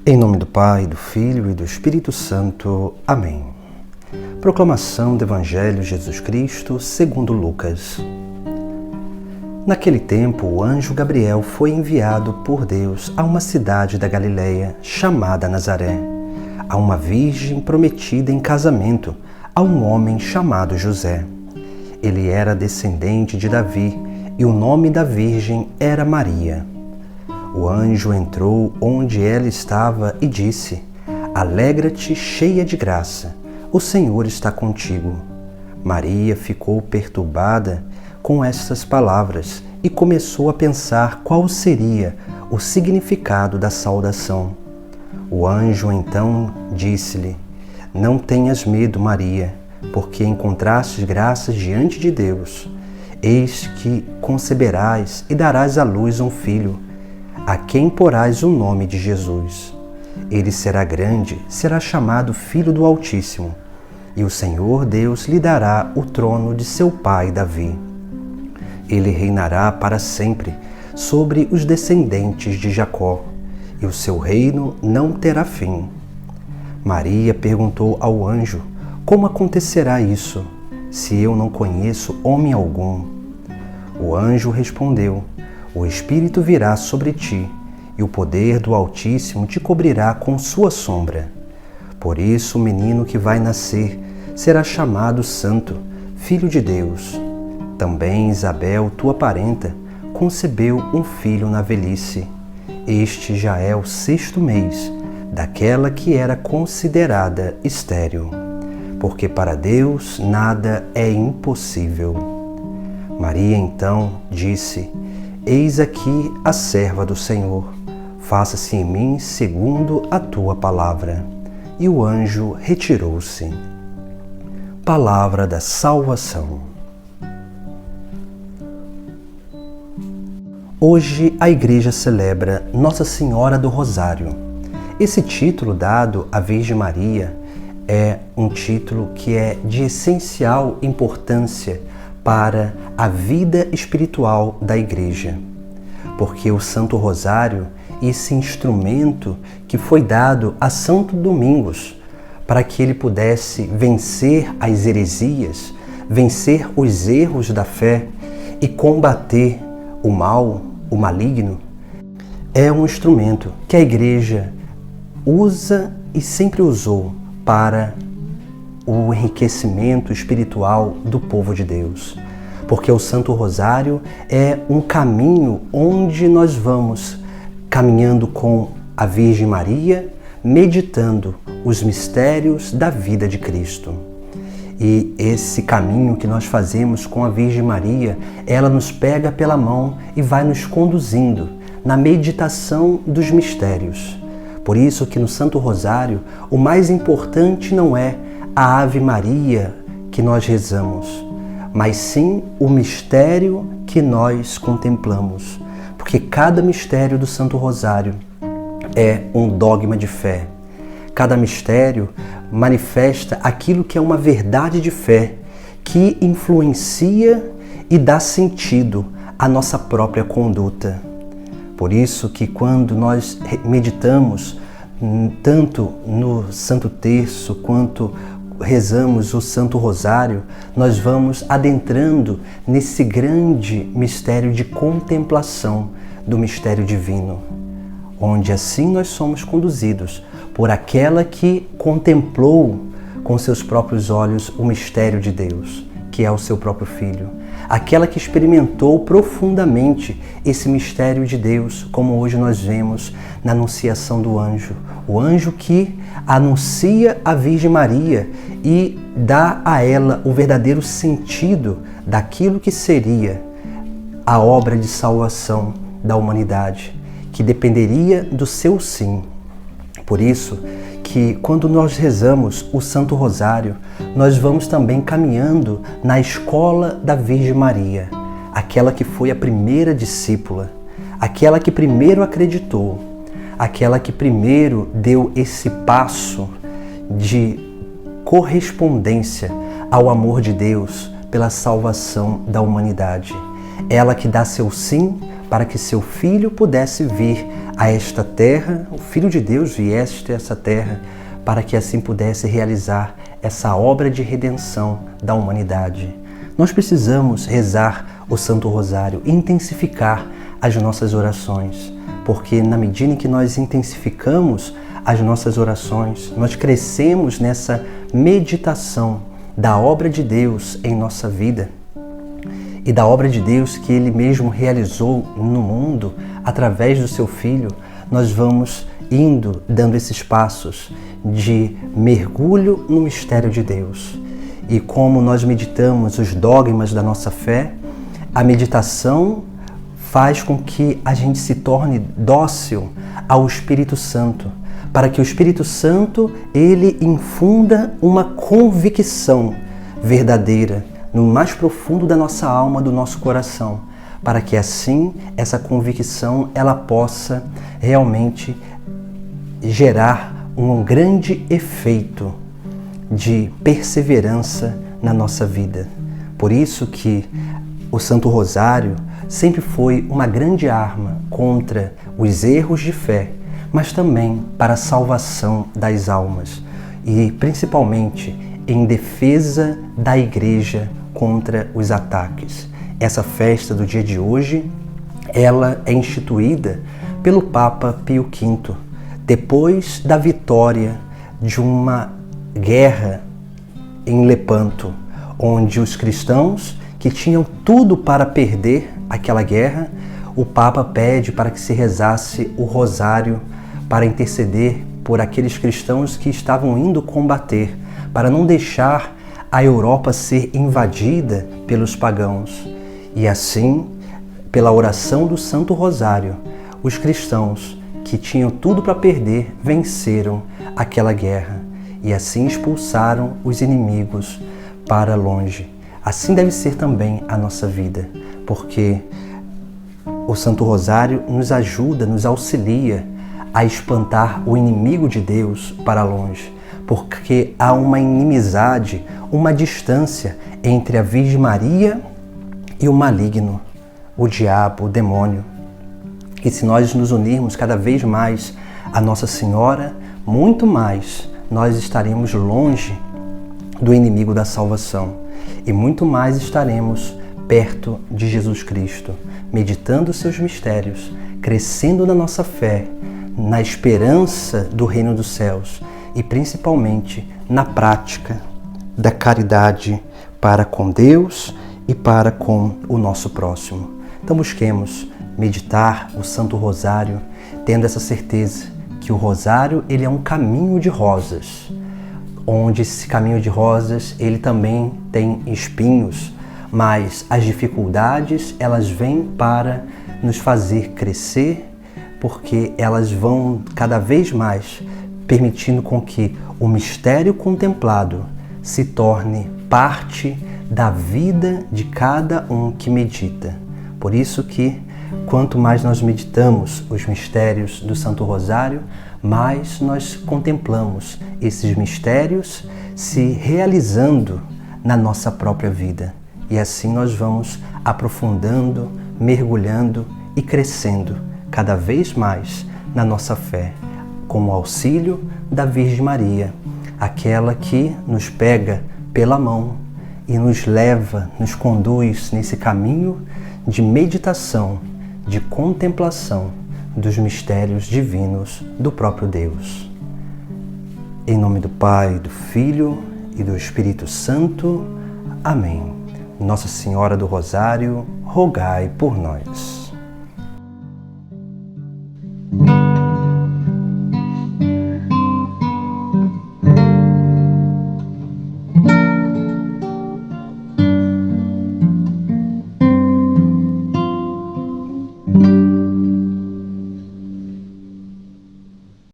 Em nome do Pai, do Filho e do Espírito Santo. Amém. Proclamação do Evangelho de Jesus Cristo segundo Lucas. Naquele tempo, o anjo Gabriel foi enviado por Deus a uma cidade da Galileia chamada Nazaré, a uma virgem prometida em casamento a um homem chamado José. Ele era descendente de Davi e o nome da virgem era Maria. O anjo entrou onde ela estava e disse: Alegra-te, cheia de graça, o Senhor está contigo. Maria ficou perturbada com estas palavras e começou a pensar qual seria o significado da saudação. O anjo então disse-lhe: Não tenhas medo, Maria, porque encontrastes graça diante de Deus. Eis que conceberás e darás à luz um filho, a quem porás o nome de Jesus. Ele será grande, será chamado Filho do Altíssimo, e o Senhor Deus lhe dará o trono de seu pai Davi. Ele reinará para sempre sobre os descendentes de Jacó, e o seu reino não terá fim. Maria perguntou ao anjo: Como acontecerá isso, se eu não conheço homem algum? O anjo respondeu: O Espírito virá sobre ti, e o poder do Altíssimo te cobrirá com sua sombra. Por isso o menino que vai nascer será chamado Santo, Filho de Deus. Também Isabel, tua parenta, concebeu um filho na velhice. Este já é o 6º mês daquela que era considerada estéril, porque para Deus nada é impossível. Maria então disse: Eis aqui a serva do Senhor, faça-se em mim segundo a tua palavra. E o anjo retirou-se. Palavra da salvação. Hoje a Igreja celebra Nossa Senhora do Rosário. Esse título dado à Virgem Maria é um título que é de essencial importância para a vida espiritual da Igreja, porque o Santo Rosário, esse instrumento que foi dado a Santo Domingos para que ele pudesse vencer as heresias, vencer os erros da fé e combater o mal, o maligno, é um instrumento que a Igreja usa e sempre usou para o enriquecimento espiritual do povo de Deus. Porque o Santo Rosário é um caminho onde nós vamos caminhando com a Virgem Maria, meditando os mistérios da vida de Cristo. E esse caminho que nós fazemos com a Virgem Maria, ela nos pega pela mão e vai nos conduzindo na meditação dos mistérios. Por isso que no Santo Rosário, o mais importante não é a Ave Maria que nós rezamos, mas sim o mistério que nós contemplamos. Porque cada mistério do Santo Rosário é um dogma de fé. Cada mistério manifesta aquilo que é uma verdade de fé que influencia e dá sentido à nossa própria conduta. Por isso que quando nós meditamos tanto no Santo Terço quanto rezamos o Santo Rosário, nós vamos adentrando nesse grande mistério de contemplação do mistério divino, onde assim nós somos conduzidos por aquela que contemplou com seus próprios olhos o mistério de Deus, que é o seu próprio Filho. Aquela que experimentou profundamente esse mistério de Deus, como hoje nós vemos na anunciação do anjo. O anjo que anuncia a Virgem Maria e dá a ela o verdadeiro sentido daquilo que seria a obra de salvação da humanidade, que dependeria do seu sim. Por isso que quando nós rezamos o Santo Rosário, nós vamos também caminhando na escola da Virgem Maria, aquela que foi a primeira discípula, aquela que primeiro acreditou, aquela que primeiro deu esse passo de correspondência ao amor de Deus pela salvação da humanidade. Ela que dá seu sim para que seu Filho pudesse vir a esta terra, o Filho de Deus viesse a essa terra, para que assim pudesse realizar essa obra de redenção da humanidade. Nós precisamos rezar o Santo Rosário e intensificar as nossas orações, porque na medida em que nós intensificamos as nossas orações, nós crescemos nessa meditação da obra de Deus em nossa vida e da obra de Deus que Ele mesmo realizou no mundo através do seu Filho. Nós vamos indo, dando esses passos de mergulho no mistério de Deus. E como nós meditamos os dogmas da nossa fé, a meditação faz com que a gente se torne dócil ao Espírito Santo, para que o Espírito Santo, ele infunda uma convicção verdadeira no mais profundo da nossa alma, do nosso coração, para que assim essa convicção ela possa realmente gerar um grande efeito de perseverança na nossa vida. Por isso que o Santo Rosário sempre foi uma grande arma contra os erros de fé, mas também para a salvação das almas e principalmente em defesa da Igreja contra os ataques. Essa festa do dia de hoje, ela é instituída pelo Papa Pio V, depois da vitória de uma guerra em Lepanto, onde os cristãos que tinham tudo para perder aquela guerra, o Papa pede para que se rezasse o rosário para interceder por aqueles cristãos que estavam indo combater, para não deixar a Europa ser invadida pelos pagãos. E assim, pela oração do Santo Rosário, os cristãos que tinham tudo para perder venceram aquela guerra e assim expulsaram os inimigos para longe. Assim deve ser também a nossa vida, porque o Santo Rosário nos ajuda, nos auxilia a espantar o inimigo de Deus para longe, porque há uma inimizade, uma distância entre a Virgem Maria e o maligno, o diabo, o demônio. E se nós nos unirmos cada vez mais a Nossa Senhora, muito mais nós estaremos longe do inimigo da salvação e muito mais estaremos perto de Jesus Cristo, meditando seus mistérios, crescendo na nossa fé, na esperança do reino dos céus e principalmente na prática da caridade para com Deus e para com o nosso próximo. Então busquemos meditar o Santo Rosário, tendo essa certeza que o Rosário ele é um caminho de rosas, onde esse caminho de rosas ele também tem espinhos, mas as dificuldades elas vêm para nos fazer crescer, porque elas vão cada vez mais permitindo com que o mistério contemplado se torne parte da vida de cada um que medita. Por isso que quanto mais nós meditamos os mistérios do Santo Rosário, mais nós contemplamos esses mistérios se realizando na nossa própria vida. E assim nós vamos aprofundando, mergulhando e crescendo cada vez mais na nossa fé, com o auxílio da Virgem Maria, aquela que nos pega pela mão e nos leva, nos conduz nesse caminho de meditação, de contemplação dos mistérios divinos do próprio Deus. Em nome do Pai, do Filho e do Espírito Santo. Amém. Nossa Senhora do Rosário, rogai por nós.